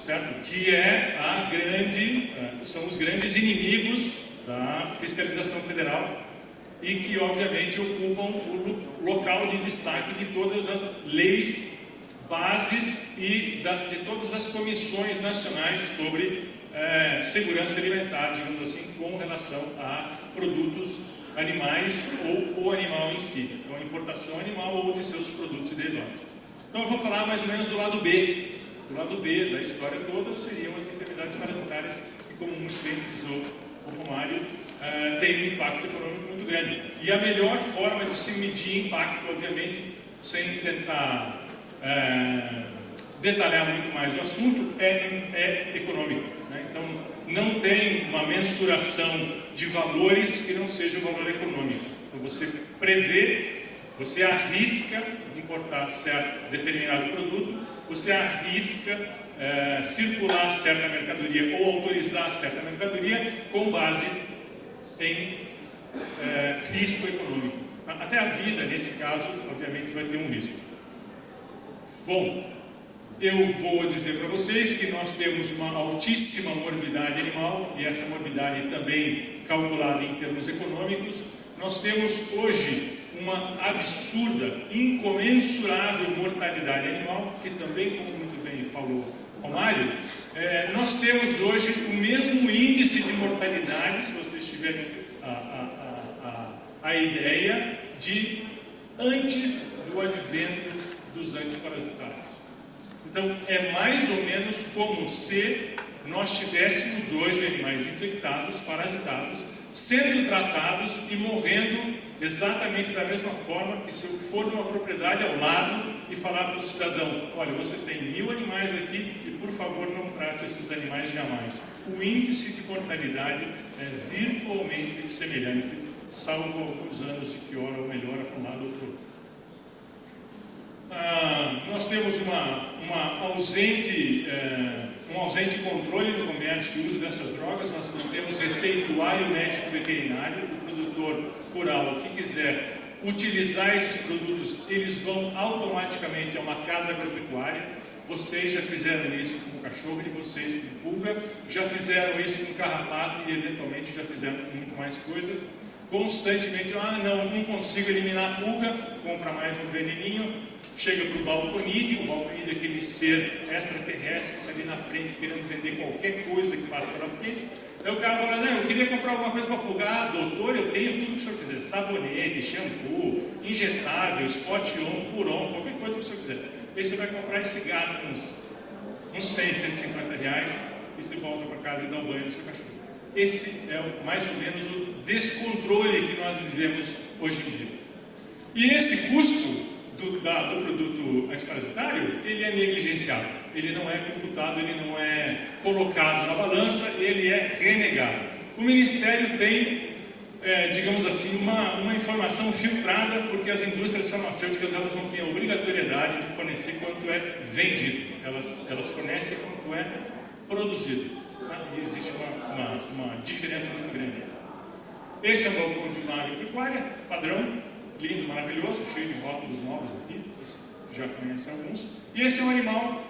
certo? Que são os grandes inimigos da fiscalização federal e que, obviamente, ocupam o local de destaque de todas as leis, bases e de todas as comissões nacionais sobre segurança alimentar, digamos assim, com relação a produtos animais ou o animal em si, então a importação animal ou de seus produtos derivados. Então eu vou falar mais ou menos do lado B. O lado B da história toda seriam as enfermidades parasitárias, que, como muito bem frisou o Romário, tem um impacto econômico muito grande. E a melhor forma de se medir impacto, obviamente, sem tentar detalhar muito mais o assunto, é econômico, né? Então, não tem uma mensuração de valores que não seja o valor econômico. Então, você prevê, você arrisca importar certo determinado produto, você arrisca circular certa mercadoria ou autorizar certa mercadoria com base em risco econômico. Até a vida, nesse caso, obviamente, vai ter um risco. Bom, eu vou dizer para vocês que nós temos uma altíssima morbidade animal, e essa morbidade também calculada em termos econômicos. Nós temos hoje uma absurda, incomensurável mortalidade animal, que também, como muito bem falou Romário, nós temos hoje o mesmo índice de mortalidade, se vocês tiverem a ideia, de antes do advento dos antiparasitários. Então, é mais ou menos como se nós tivéssemos hoje animais infectados, parasitados, sendo tratados e morrendo exatamente da mesma forma que se eu for numa propriedade ao lado e falar para o cidadão: olha, você tem 1000 animais aqui e por favor não trate esses animais jamais. O índice de mortalidade é virtualmente semelhante, salvo alguns anos de pior ou melhor para um lado ou para o outro. Nós temos um ausente controle no comércio e uso dessas drogas. Nós não temos receituário médico veterinário. O produtor rural que quiser utilizar esses produtos, eles vão automaticamente a uma casa agropecuária. Vocês já fizeram isso com o cachorro de vocês, com pulga, já fizeram isso com carrapato e eventualmente já fizeram com muito mais coisas. Constantemente, não consigo eliminar a pulga, compra mais um veneninho. Chega para o balconídeo. O balconídeo é aquele ser extraterrestre que está ali na frente querendo vender qualquer coisa que passa pela frente. Aí o cara fala: eu queria comprar alguma coisa para plugar. Doutor, eu tenho tudo que o senhor quiser: sabonete, shampoo, injetável, spot on, puron, qualquer coisa que o senhor quiser. Aí você vai comprar e se gasta uns 100, 150 reais e você volta para casa e dá um banho no seu cachorro. Esse é mais ou menos o descontrole que nós vivemos hoje em dia. E esse custo do produto antiparasitário, ele é negligenciado, ele não é computado, ele não é colocado na balança, ele é renegado. O Ministério tem, digamos assim, uma informação filtrada, porque as indústrias farmacêuticas elas não têm a obrigatoriedade de fornecer quanto é vendido, elas fornecem quanto é produzido. Tá? E existe uma diferença muito grande. Esse é o balcão de uma agropecuária padrão, lindo, maravilhoso, cheio de rótulos novos aqui, vocês já conhecem alguns. E esse é um animal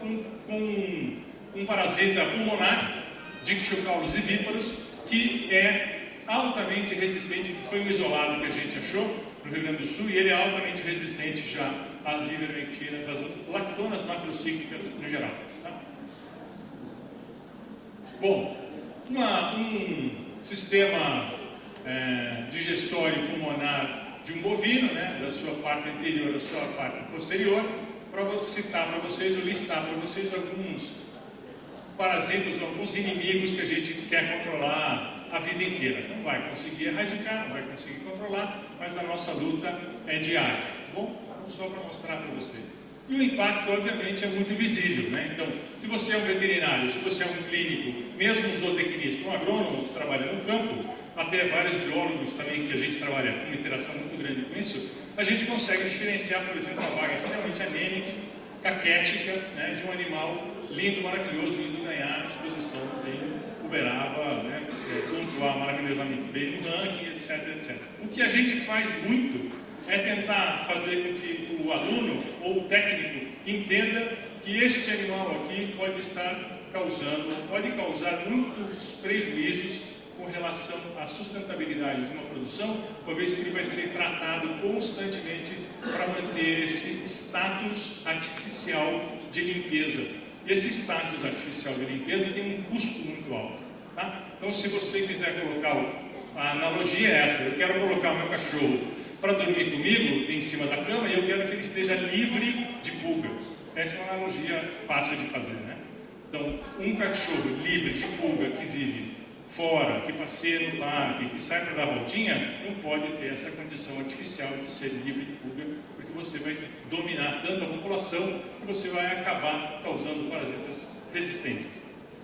com um parasita pulmonar, Dictyocaulus vivíparos, que é altamente resistente, que foi um isolado que a gente achou no Rio Grande do Sul, e ele é altamente resistente já às ivermectinas, às lactonas macrocíclicas no geral. Tá? Bom, um sistema digestório pulmonar de um bovino, né, da sua parte anterior, da sua parte posterior, para citar para vocês, ou listar para vocês alguns parasitas, alguns inimigos que a gente quer controlar a vida inteira. Não vai conseguir erradicar, não vai conseguir controlar, mas a nossa luta é diária. Bom, só para mostrar para vocês. E o impacto, obviamente, é muito visível, né? Então, se você é um veterinário, se você é um clínico, mesmo um zootecnista, um agrônomo que trabalha no campo, até vários biólogos também, que a gente trabalha com uma interação muito grande com isso, a gente consegue diferenciar, por exemplo, uma vaga extremamente anêmica, caquética, né, de um animal lindo, maravilhoso, indo ganhar exposição em Uberaba, né, pontuar maravilhosamente bem no ranking, etc, etc. O que a gente faz muito é tentar fazer com que o aluno ou o técnico entenda que este animal aqui pode estar pode causar muitos prejuízos com relação à sustentabilidade de uma produção, uma vez que ele vai ser tratado constantemente para manter esse status artificial de limpeza. E esse status artificial de limpeza tem um custo muito alto. Tá? Então, se você quiser colocar, a analogia é essa: eu quero colocar o meu cachorro para dormir comigo em cima da cama e eu quero que ele esteja livre de pulga. Essa é uma analogia fácil de fazer, né? Então, um cachorro livre de pulga que vive fora, que passeia no parque, que sai para dar voltinha, não pode ter essa condição artificial de ser livre de pulga, porque você vai dominar tanto a população que você vai acabar causando parasitas resistentes.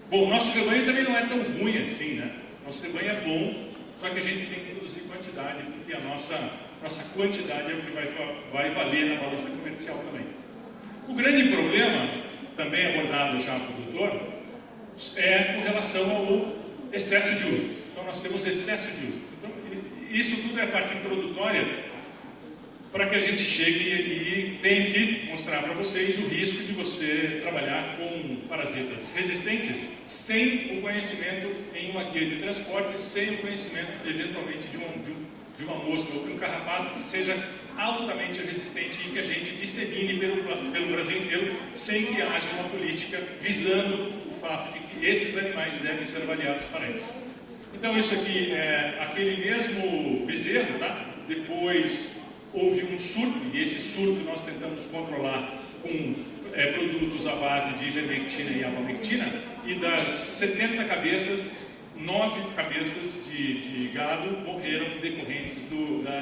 Bom, nosso rebanho também não é tão ruim assim, né? Nosso rebanho é bom, só que a gente tem que produzir quantidade, porque a nossa quantidade é o que vai valer na balança comercial também. O grande problema, também abordado já pelo doutor, é com relação ao excesso de uso. Então nós temos excesso de uso. Então, isso tudo é a parte introdutória para que a gente chegue e tente mostrar para vocês o risco de você trabalhar com parasitas resistentes sem o conhecimento em uma guia de transporte, sem o conhecimento eventualmente de uma mosca ou de um carrapato que seja altamente resistente e que a gente dissemine pelo Brasil inteiro sem que haja uma política visando o fato de que esses animais devem ser avaliados para isso. Então isso aqui é aquele mesmo bezerro, tá? Depois houve um surto, e esse surto nós tentamos controlar com produtos à base de ivermectina e abamectina, e das 70 cabeças, 9 cabeças de gado morreram decorrentes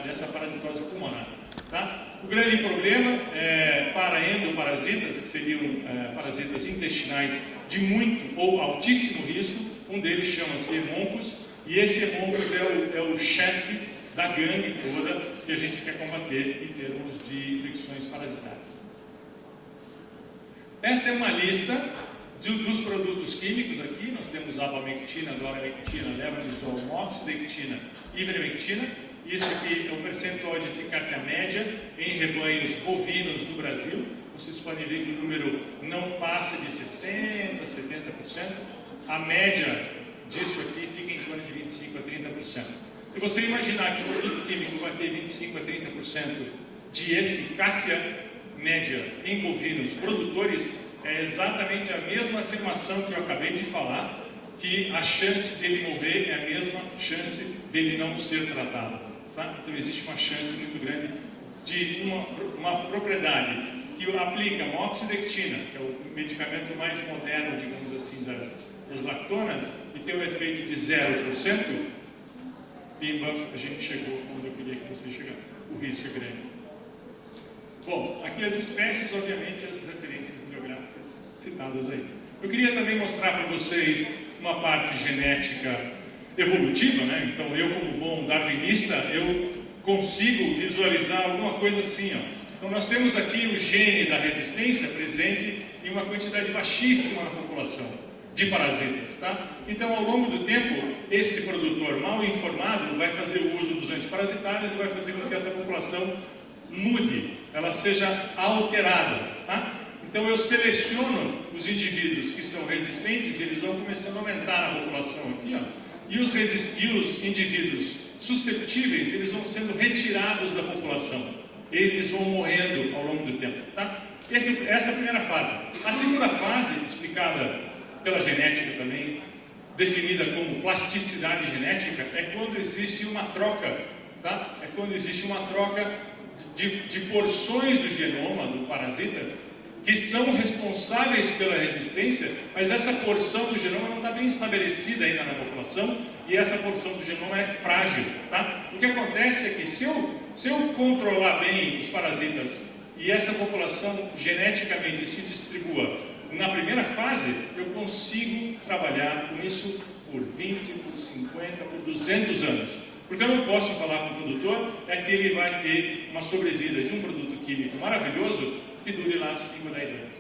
dessa parasitose pulmonar. Tá? O grande problema é para endoparasitas, que seriam parasitas intestinais de muito ou altíssimo risco. Um deles chama-se Hemoncus, e esse Hemoncus é o chefe da gangue toda que a gente quer combater em termos de infecções parasitárias. Essa é uma lista dos produtos químicos aqui. Nós temos abamectina, doramectina, levonisol, moxidectina e ivermectina. Isso aqui é o percentual de eficácia média em rebanhos bovinos do Brasil. Vocês podem ver que o número não passa de 60%, 70%. A média disso aqui fica em torno de 25% a 30%. Se você imaginar que o produto químico vai ter 25% a 30% de eficácia média em bovinos produtores, é exatamente a mesma afirmação que eu acabei de falar, que a chance dele morrer é a mesma chance dele não ser tratado. Tá? Então existe uma chance muito grande de uma propriedade que aplica moxidectina, que é o medicamento mais moderno, digamos assim, das lactonas, e tem um efeito de 0%, pimba, a gente chegou onde eu queria que você chegasse. O risco é grande. Bom, aqui as espécies, obviamente, as referências bibliográficas citadas aí. Eu queria também mostrar para vocês uma parte genética evolutiva, né? Então, eu como bom darwinista, eu consigo visualizar alguma coisa assim, ó. Então, nós temos aqui o gene da resistência presente em uma quantidade baixíssima na população de parasitas, tá? Então, ao longo do tempo, esse produtor mal informado vai fazer o uso dos antiparasitários e vai fazer com que essa população mude, ela seja alterada, tá? Então, eu seleciono os indivíduos que são resistentes, eles vão começando a aumentar na população aqui, ó. E os indivíduos susceptíveis, eles vão sendo retirados da população. Eles vão morrendo ao longo do tempo, tá? Essa é a primeira fase. A segunda fase, explicada pela genética também, definida como plasticidade genética, é quando existe uma troca, tá? É quando existe uma troca de porções do genoma do parasita que são responsáveis pela resistência, mas essa porção do genoma não está bem estabelecida ainda na população e essa porção do genoma é frágil, tá? O que acontece é que se eu controlar bem os parasitas e essa população geneticamente se distribua na primeira fase, eu consigo trabalhar com isso por 20, por 50, por 200 anos. Porque eu não posso falar com o produtor é que ele vai ter uma sobrevida de um produto químico maravilhoso que dure lá 5 a 10 anos.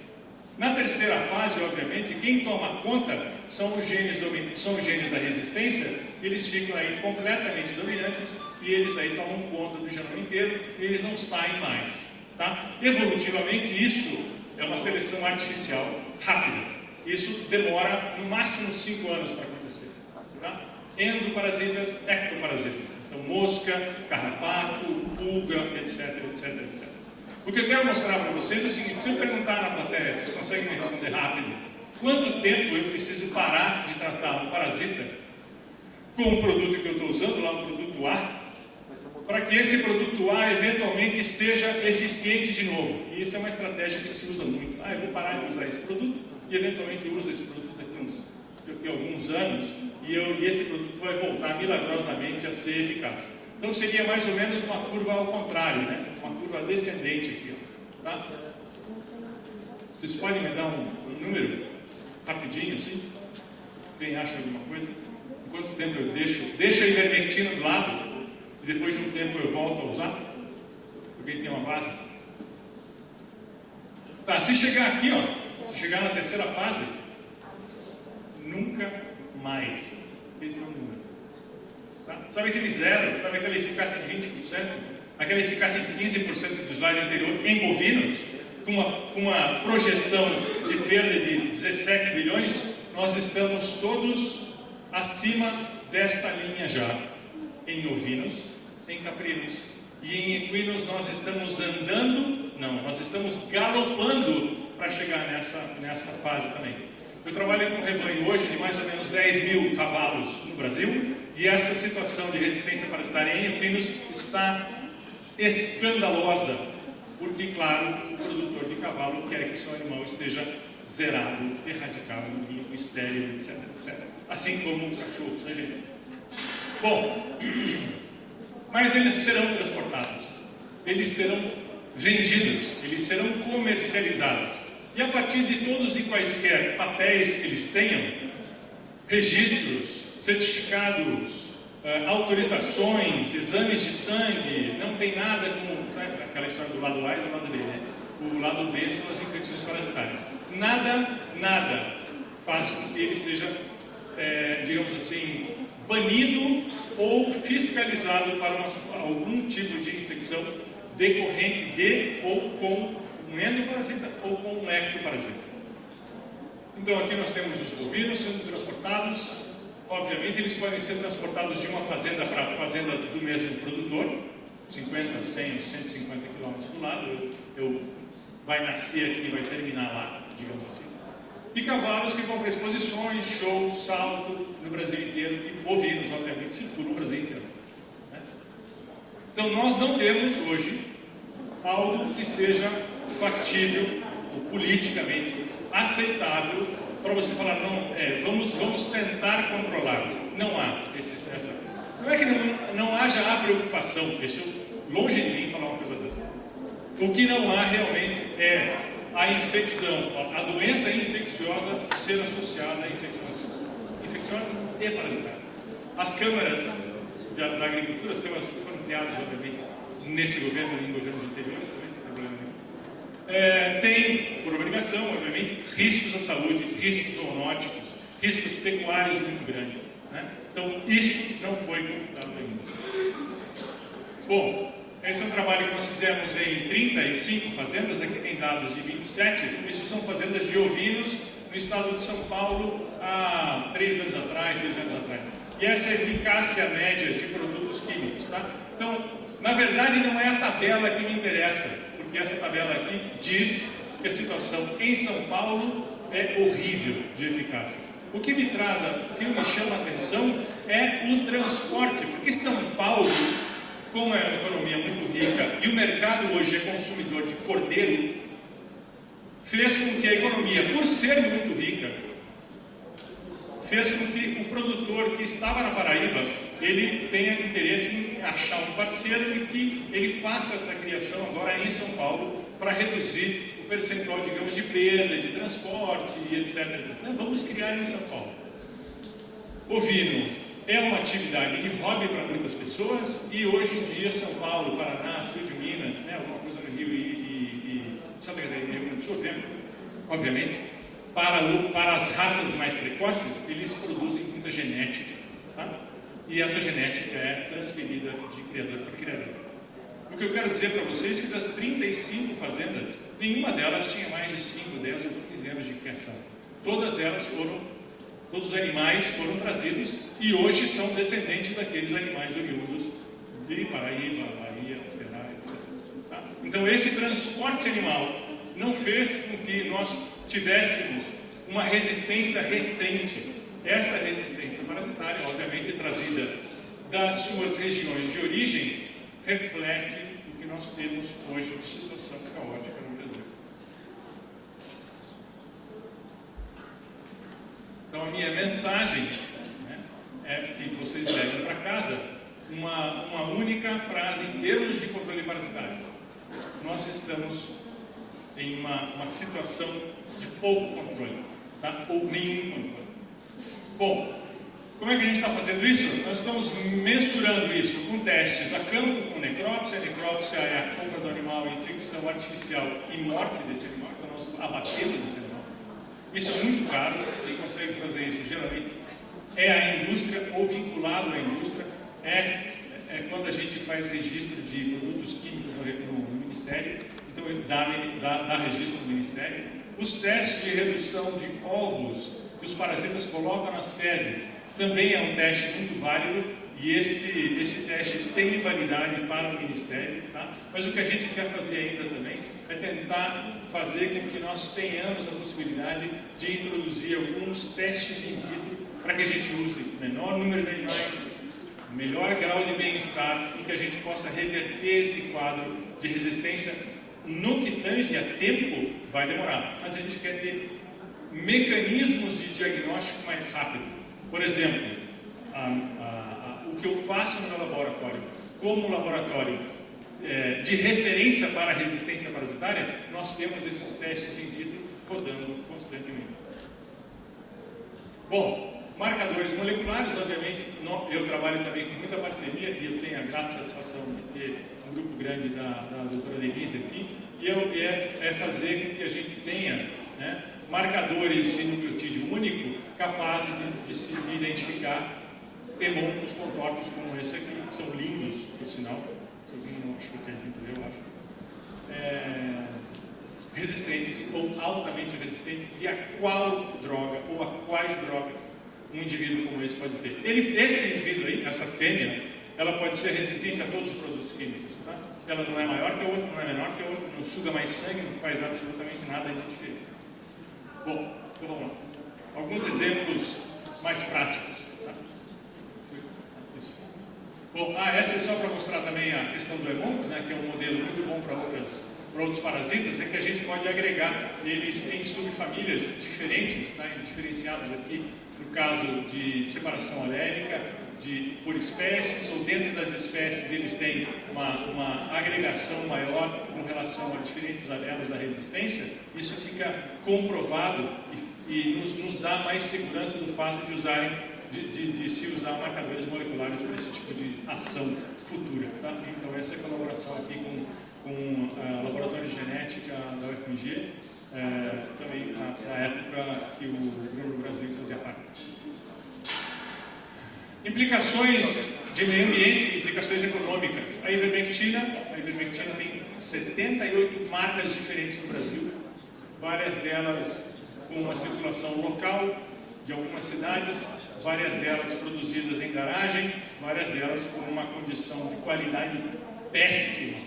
Na terceira fase, obviamente, quem toma conta são os genes da resistência, eles ficam aí completamente dominantes e eles aí tomam conta do genoma inteiro e eles não saem mais. Tá? Evolutivamente, isso é uma seleção artificial rápida. Isso demora no máximo 5 anos para acontecer. Tá? Endoparasitas, ectoparasitas. Então, mosca, carrapato, pulga, etc, etc, etc. O que eu quero mostrar para vocês é o seguinte: se eu perguntar na plateia, vocês conseguem me responder rápido, quanto tempo eu preciso parar de tratar um parasita com o produto que eu estou usando, lá o produto A, para que esse produto A eventualmente seja eficiente de novo? E isso é uma estratégia que se usa muito. Eu vou parar de usar esse produto e eventualmente uso esse produto daqui a alguns anos e esse produto vai voltar milagrosamente a ser eficaz. Então seria mais ou menos uma curva ao contrário, né? Uma curva descendente aqui, ó. Tá? Vocês podem me dar um número rapidinho, assim? Quem acha alguma coisa? Em quanto tempo eu deixo a ivermectina do lado e depois de um tempo eu volto a usar? Alguém tem uma base? Tá, se chegar aqui, ó, se chegar na terceira fase, nunca mais. Esse é o número. Tá? Sabe aquele zero? Sabe aquela eficácia de 20%? Aquela eficácia de 15% do slide anterior em bovinos? Com uma projeção de perda de 17 bilhões, nós estamos todos acima desta linha já. Em ovinos, em caprinos. E em equinos nós estamos andando, não, nós estamos galopando para chegar nessa fase também. Eu trabalho com um rebanho hoje de mais ou menos 10 mil cavalos no Brasil, e essa situação de resistência parasitária em equinos está escandalosa, porque, claro, o produtor de cavalo quer que o seu animal esteja zerado, erradicado, limpo, estéril, etc, etc. Assim como o cachorro, né, gente? Bom, mas eles serão transportados, eles serão vendidos, eles serão comercializados. E a partir de todos e quaisquer papéis que eles tenham, registros, certificados, autorizações, exames de sangue, não tem nada com, sabe, aquela história do lado A e do lado B, né? O lado B são as infecções parasitárias. Nada faz com que ele seja, digamos assim, banido ou fiscalizado para algum tipo de infecção decorrente de ou com um endoparasita ou com um ectoparasita. Então aqui nós temos os bovinos sendo transportados. Obviamente eles podem ser transportados de uma fazenda para a fazenda do mesmo produtor, 50, 100, 150 quilômetros do lado. Vai nascer aqui e vai terminar lá, digamos assim. E cavalos que vão para exposições, show, salto no Brasil inteiro, e bovinos, obviamente, circulam o Brasil inteiro. Né? Então nós não temos hoje algo que seja factível ou politicamente aceitável para você falar, não, vamos tentar controlar. Não há essa. Não é que não haja a preocupação, isso longe de mim falar uma coisa dessa. O que não há realmente é a infecção, a doença infecciosa ser associada a infecções infecciosas e parasitárias. As câmaras da agricultura, as câmaras que foram criadas, obviamente, nesse governo e em governos anteriores também, não tem problema nenhum. Tem, por obrigação, obviamente, riscos à saúde, riscos zoonóticos, riscos pecuários muito grandes. Né? Então, isso não foi computado ainda. Bom, esse é um trabalho que nós fizemos em 35 fazendas, aqui tem dados de 27, isso são fazendas de ovinos no estado de São Paulo há 3 anos atrás, 2 anos atrás. E essa é a eficácia média de produtos químicos. Tá? Então, na verdade, não é a tabela que me interessa, porque essa tabela aqui diz que a situação em São Paulo é horrível de eficácia. O que me chama a atenção é o transporte, porque São Paulo, como é uma economia muito rica e o mercado hoje é consumidor de cordeiro, fez com que a economia, por ser muito rica, fez com que o produtor que estava na Paraíba, ele tenha interesse em achar um parceiro e que ele faça essa criação agora em São Paulo para reduzir o percentual, digamos, de perda, de transporte e etc. Vamos criar em São Paulo. Ovino é uma atividade de hobby para muitas pessoas e hoje em dia São Paulo, Paraná, sul de Minas, né, alguma coisa no Rio e Santa Catarina, Rio Grande do Sul, obviamente, para as raças mais precoces, eles produzem muita genética, tá? E essa genética é transferida de criador para criador. O que eu quero dizer para vocês é que das 35 fazendas, nenhuma delas tinha mais de 5, 10 ou 15 anos de criação. todos os animais foram trazidos e hoje são descendentes daqueles animais oriundos de Paraíba, Bahia, Ceará, etc. Tá? Então esse transporte animal não fez com que nós tivéssemos uma resistência recente. Essa resistência parasitária, obviamente trazida das suas regiões de origem, reflete o que nós temos hoje de situação caótica no Brasil. Então a minha mensagem, né, é que vocês levem para casa uma única frase em termos de controle parasitário. Nós estamos em uma situação de pouco controle, tá? Ou nenhum controle. Bom, como é que a gente está fazendo isso? Nós estamos mensurando isso com testes a campo, com necrópsia. A necrópsia é a compra do animal, infecção artificial e morte desse animal. Então nós abatemos esse animal. Isso é muito caro. Quem consegue fazer isso geralmente é a indústria ou vinculado à indústria. É quando a gente faz registro de produtos químicos no Ministério. Então dá registro no Ministério. Os testes de redução de óvulos que os parasitas colocam nas fezes também é um teste muito válido e esse teste tem validade para o Ministério, tá? Mas o que a gente quer fazer ainda também é tentar fazer com que nós tenhamos a possibilidade de introduzir alguns testes in vitro para que a gente use menor número de animais, melhor grau de bem-estar e que a gente possa reverter esse quadro de resistência. No que tange a tempo, vai demorar, mas a gente quer ter mecanismos de diagnóstico mais rápido. Por exemplo, o que eu faço no meu laboratório, como laboratório de referência para a resistência parasitária, nós temos esses testes in vitro rodando constantemente. Bom, marcadores moleculares, obviamente, eu trabalho também com muita parceria e eu tenho a grata satisfação de ter um grupo grande da doutora Denise aqui, e é fazer com que a gente tenha, né, marcadores de nucleotídeo único capazes de identificar hemônimos contortos como esse aqui, que são lindos, por sinal, se alguém não achou que é lindo, eu acho, resistentes ou altamente resistentes, e a qual droga ou a quais drogas um indivíduo como esse pode ter. Esse indivíduo aí, essa fêmea, ela pode ser resistente a todos os produtos químicos, tá? Ela não é maior que a outra, não é menor que a outra, não suga mais sangue, não faz absolutamente nada de diferente. Bom, então vamos lá. Alguns exemplos mais práticos. Tá? Isso. Bom, essa é só para mostrar também a questão do Hemoncus, né, que é um modelo muito bom para outros parasitas, é que a gente pode agregar eles em subfamílias diferentes, tá, diferenciadas aqui, no caso de separação alérgica, por espécies, ou dentro das espécies eles têm uma agregação maior com relação a diferentes alelos da resistência. Isso fica comprovado e nos dá mais segurança do fato de se usar marcadores moleculares para esse tipo de ação futura. Tá? Então essa é a colaboração aqui com o Laboratório de Genética da UFMG, também na época que o governo do Brasil fazia parte. Implicações de meio ambiente e implicações econômicas. A ivermectina tem 78 marcas diferentes no Brasil, várias delas com uma circulação local de algumas cidades, várias delas produzidas em garagem, várias delas com uma condição de qualidade péssima.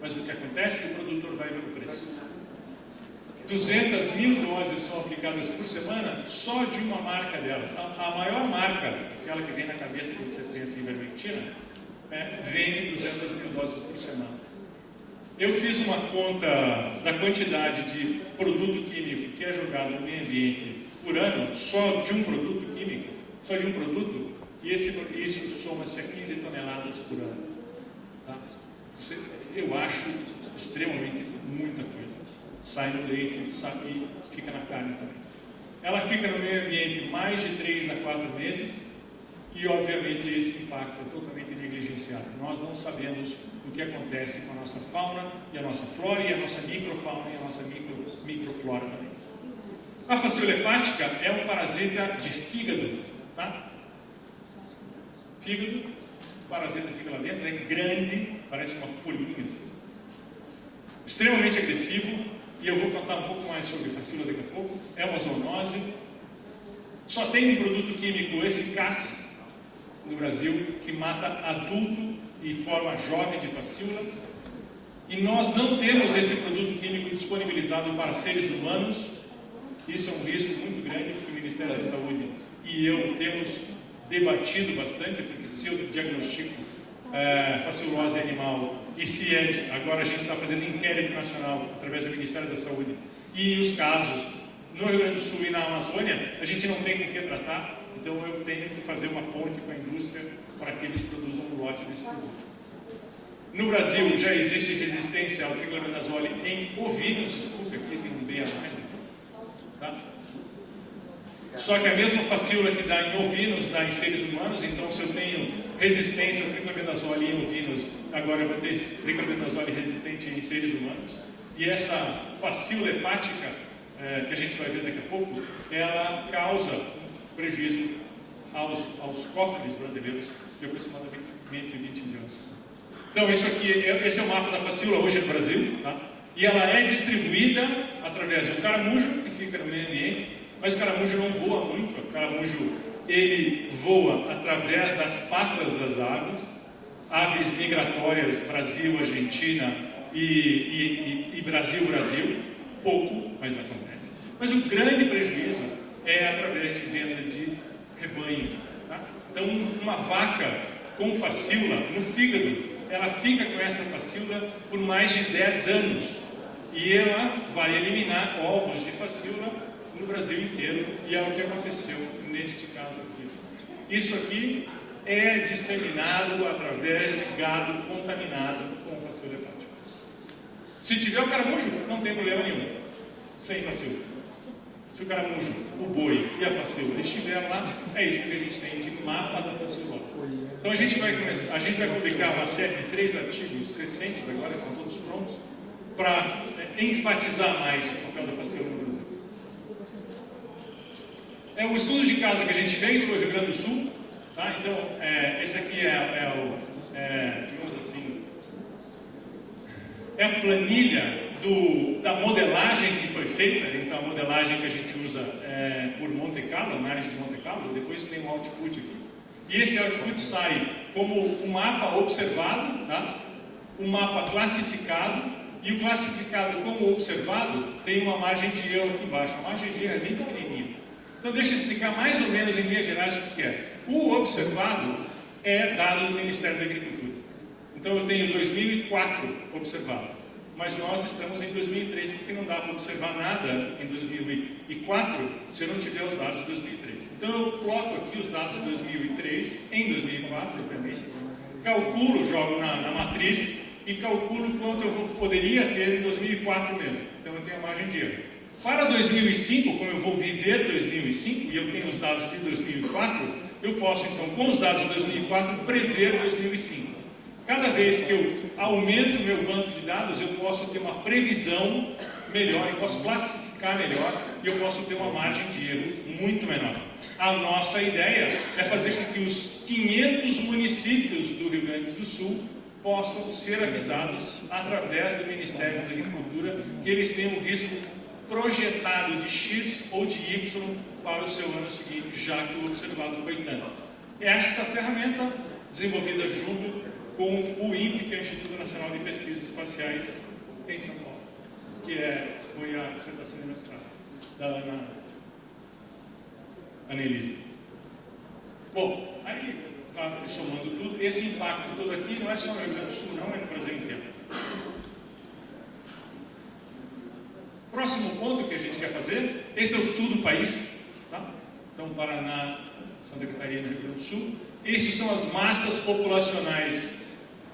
Mas o que acontece? O produtor vai ver o preço. 200.000 doses são aplicadas por semana só de uma marca delas. A maior marca, aquela que vem na cabeça quando você pensa em ivermectina, vende 200.000 doses por semana. Eu fiz uma conta da quantidade de produto químico que é jogado no meio ambiente por ano, só de um produto químico, só de um produto, e isso soma-se a 15 toneladas por ano. Tá? Eu acho extremamente muita coisa. Sai no leite e fica na carne também. Ela fica no meio ambiente mais de 3 a 4 meses e, obviamente, esse impacto é totalmente negligenciado. Nós não sabemos o que acontece com a nossa fauna e a nossa flora e a nossa microfauna e a nossa microflora também. A fascícula hepática é um parasita de fígado, tá? Fígado, o parasita fica lá dentro, é grande, parece uma folhinha assim. Extremamente agressivo e eu vou contar um pouco mais sobre facílula daqui a pouco, é uma zoonose. Só tem um produto químico eficaz no Brasil que mata adulto e forma jovem de facílula, e nós não temos esse produto químico disponibilizado para seres humanos. Isso é um risco muito grande que o Ministério da Saúde e eu temos debatido bastante, porque se eu diagnostico facilose animal e se agora a gente está fazendo inquérito nacional através do Ministério da Saúde, e os casos no Rio Grande do Sul e na Amazônia, a gente não tem com o que tratar, então eu tenho que fazer uma ponte com a indústria para que eles produzam um lote desse produto. No Brasil já existe resistência ao triclobendazole em ovinos, desculpe, aqui tem um B a mais, tá? Só que a mesma facílula que dá em ovinos, dá em seres humanos, então se eu tenho resistência ao triclobendazole em ovinos, agora eu vou ter triclobendazole resistente em seres humanos. E essa facílula hepática, que a gente vai ver daqui a pouco, ela causa prejuízo aos cofres brasileiros de aproximadamente 20 milhões. Então esse é o mapa da facílula hoje no Brasil, tá? E ela é distribuída através do caramujo, que fica no meio ambiente, mas o caramujo não voa muito. O caramujo, ele voa através das patas das aves, aves migratórias, Brasil, Argentina e Brasil, pouco, mas acontece. Mas o grande prejuízo é através de venda de rebanho, tá? Então uma vaca com facílula no fígado, ela fica com essa facílula por mais de 10 anos e ela vai eliminar ovos de facílula no Brasil inteiro, e é o que aconteceu neste caso aqui. Isso aqui é disseminado através de gado contaminado com facílula hepática. Se tiver o caramujo, não tem problema nenhum, sem facílula. Se o caramujo, o boi e a facílula estiver lá, é isso que a gente tem de mapa da facílula. Então a gente vai publicar uma série de 3 artigos recentes agora, estão todos prontos, para enfatizar mais o papel da facílula no Brasil. O estudo de caso que a gente fez foi no Rio Grande do Sul, tá? Então esse aqui digamos assim, é a planilha da modelagem que foi feita. Então a modelagem que a gente usa por Monte Carlo, análise de Monte Carlo, depois tem um output aqui. E esse output sai como um mapa observado, tá? Um mapa classificado, e o classificado com o observado tem uma margem de erro aqui embaixo. A margem de erro é bem pequenininha. Então deixa eu explicar mais ou menos em linhas gerais o que é. O observado é dado do Ministério da Agricultura. Então eu tenho 2004 observado, mas nós estamos em 2003, porque não dá para observar nada em 2004 se eu não tiver os dados de 2003. Então eu coloco aqui os dados de 2003 em 2004, dependente, calculo, jogo na matriz e calculo quanto eu poderia ter em 2004 mesmo. Então eu tenho a margem de erro. Para 2005, como eu vou viver 2005 e eu tenho os dados de 2004, eu posso então, com os dados de 2004, prever 2005. Cada vez que eu aumento o meu banco de dados, eu posso ter uma previsão melhor, eu posso classificar melhor e eu posso ter uma margem de erro muito menor. A nossa ideia é fazer com que os 500 municípios do Rio Grande do Sul possam ser avisados através do Ministério da Agricultura que eles têm um risco projetado de X ou de Y para o seu ano seguinte, já que o observado foi tanto. Esta ferramenta, desenvolvida junto com o INPE, que é o Instituto Nacional de Pesquisas Espaciais em São Paulo, que foi a dissertação de mestrado da Ana Elisa. Bom, aí, somando tudo, esse impacto todo aqui não é só no Rio Grande do Sul, não, é no Brasil inteiro. Próximo ponto que a gente quer fazer, esse é o sul do país, tá? Então Paraná, Santa Catarina, Rio Grande do Sul. Esses são as massas populacionais,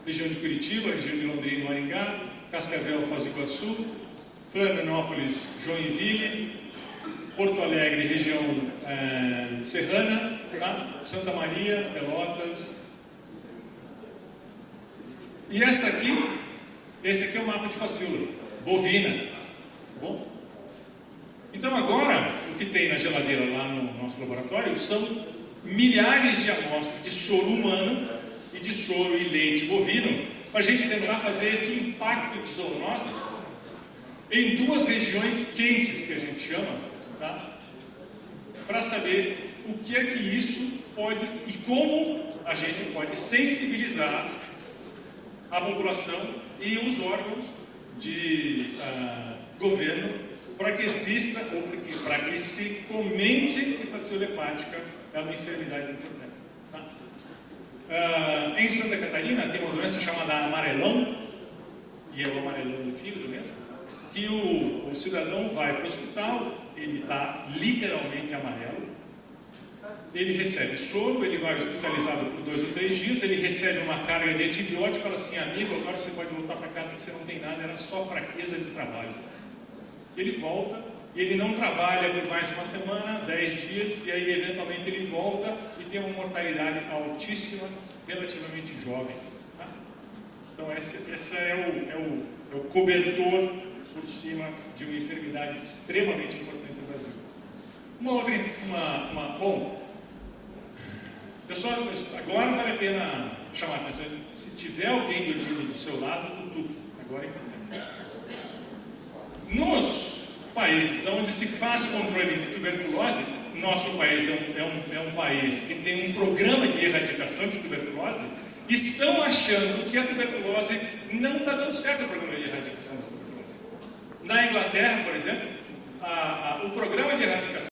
região de Curitiba, região de Londrina e Maringá, Cascavel, Foz do Iguaçu, Florianópolis, Joinville, Porto Alegre, região serrana, tá? Santa Maria, Pelotas. E esse aqui é o mapa de facílula, bovina. Bom, então agora o que tem na geladeira lá no nosso laboratório são milhares de amostras de soro humano e de soro e leite bovino para a gente tentar fazer esse impacto de zoonose em 2 regiões quentes, que a gente chama, tá? Para saber o que é que isso pode e como a gente pode sensibilizar a população e os órgãos de governo para que exista, ou para que se comente que a fascíole hepática é uma enfermidade importante. Tá? Em Santa Catarina tem uma doença chamada amarelão, e é o amarelão do fígado mesmo, que o cidadão vai para o hospital, ele está literalmente amarelo, ele recebe soro, ele vai hospitalizado por 2 ou 3 dias, ele recebe uma carga de antibiótico, fala assim, amigo, agora você pode voltar para casa que você não tem nada, era só fraqueza de trabalho. Ele volta, e ele não trabalha por mais uma semana, 10 dias, e aí eventualmente ele volta e tem uma mortalidade altíssima, relativamente jovem. Tá? Então esse é o cobertor por cima de uma enfermidade extremamente importante no Brasil. Uma outra, bom, pessoal, agora vale a pena chamar a atenção, se tiver alguém dormindo do seu lado, tudo, agora é importante. Nos países onde se faz controle de tuberculose, nosso país é um país que tem um programa de erradicação de tuberculose, estão achando que a tuberculose não está dando certo o programa de erradicação da tuberculose. Na Inglaterra, por exemplo, o programa de erradicação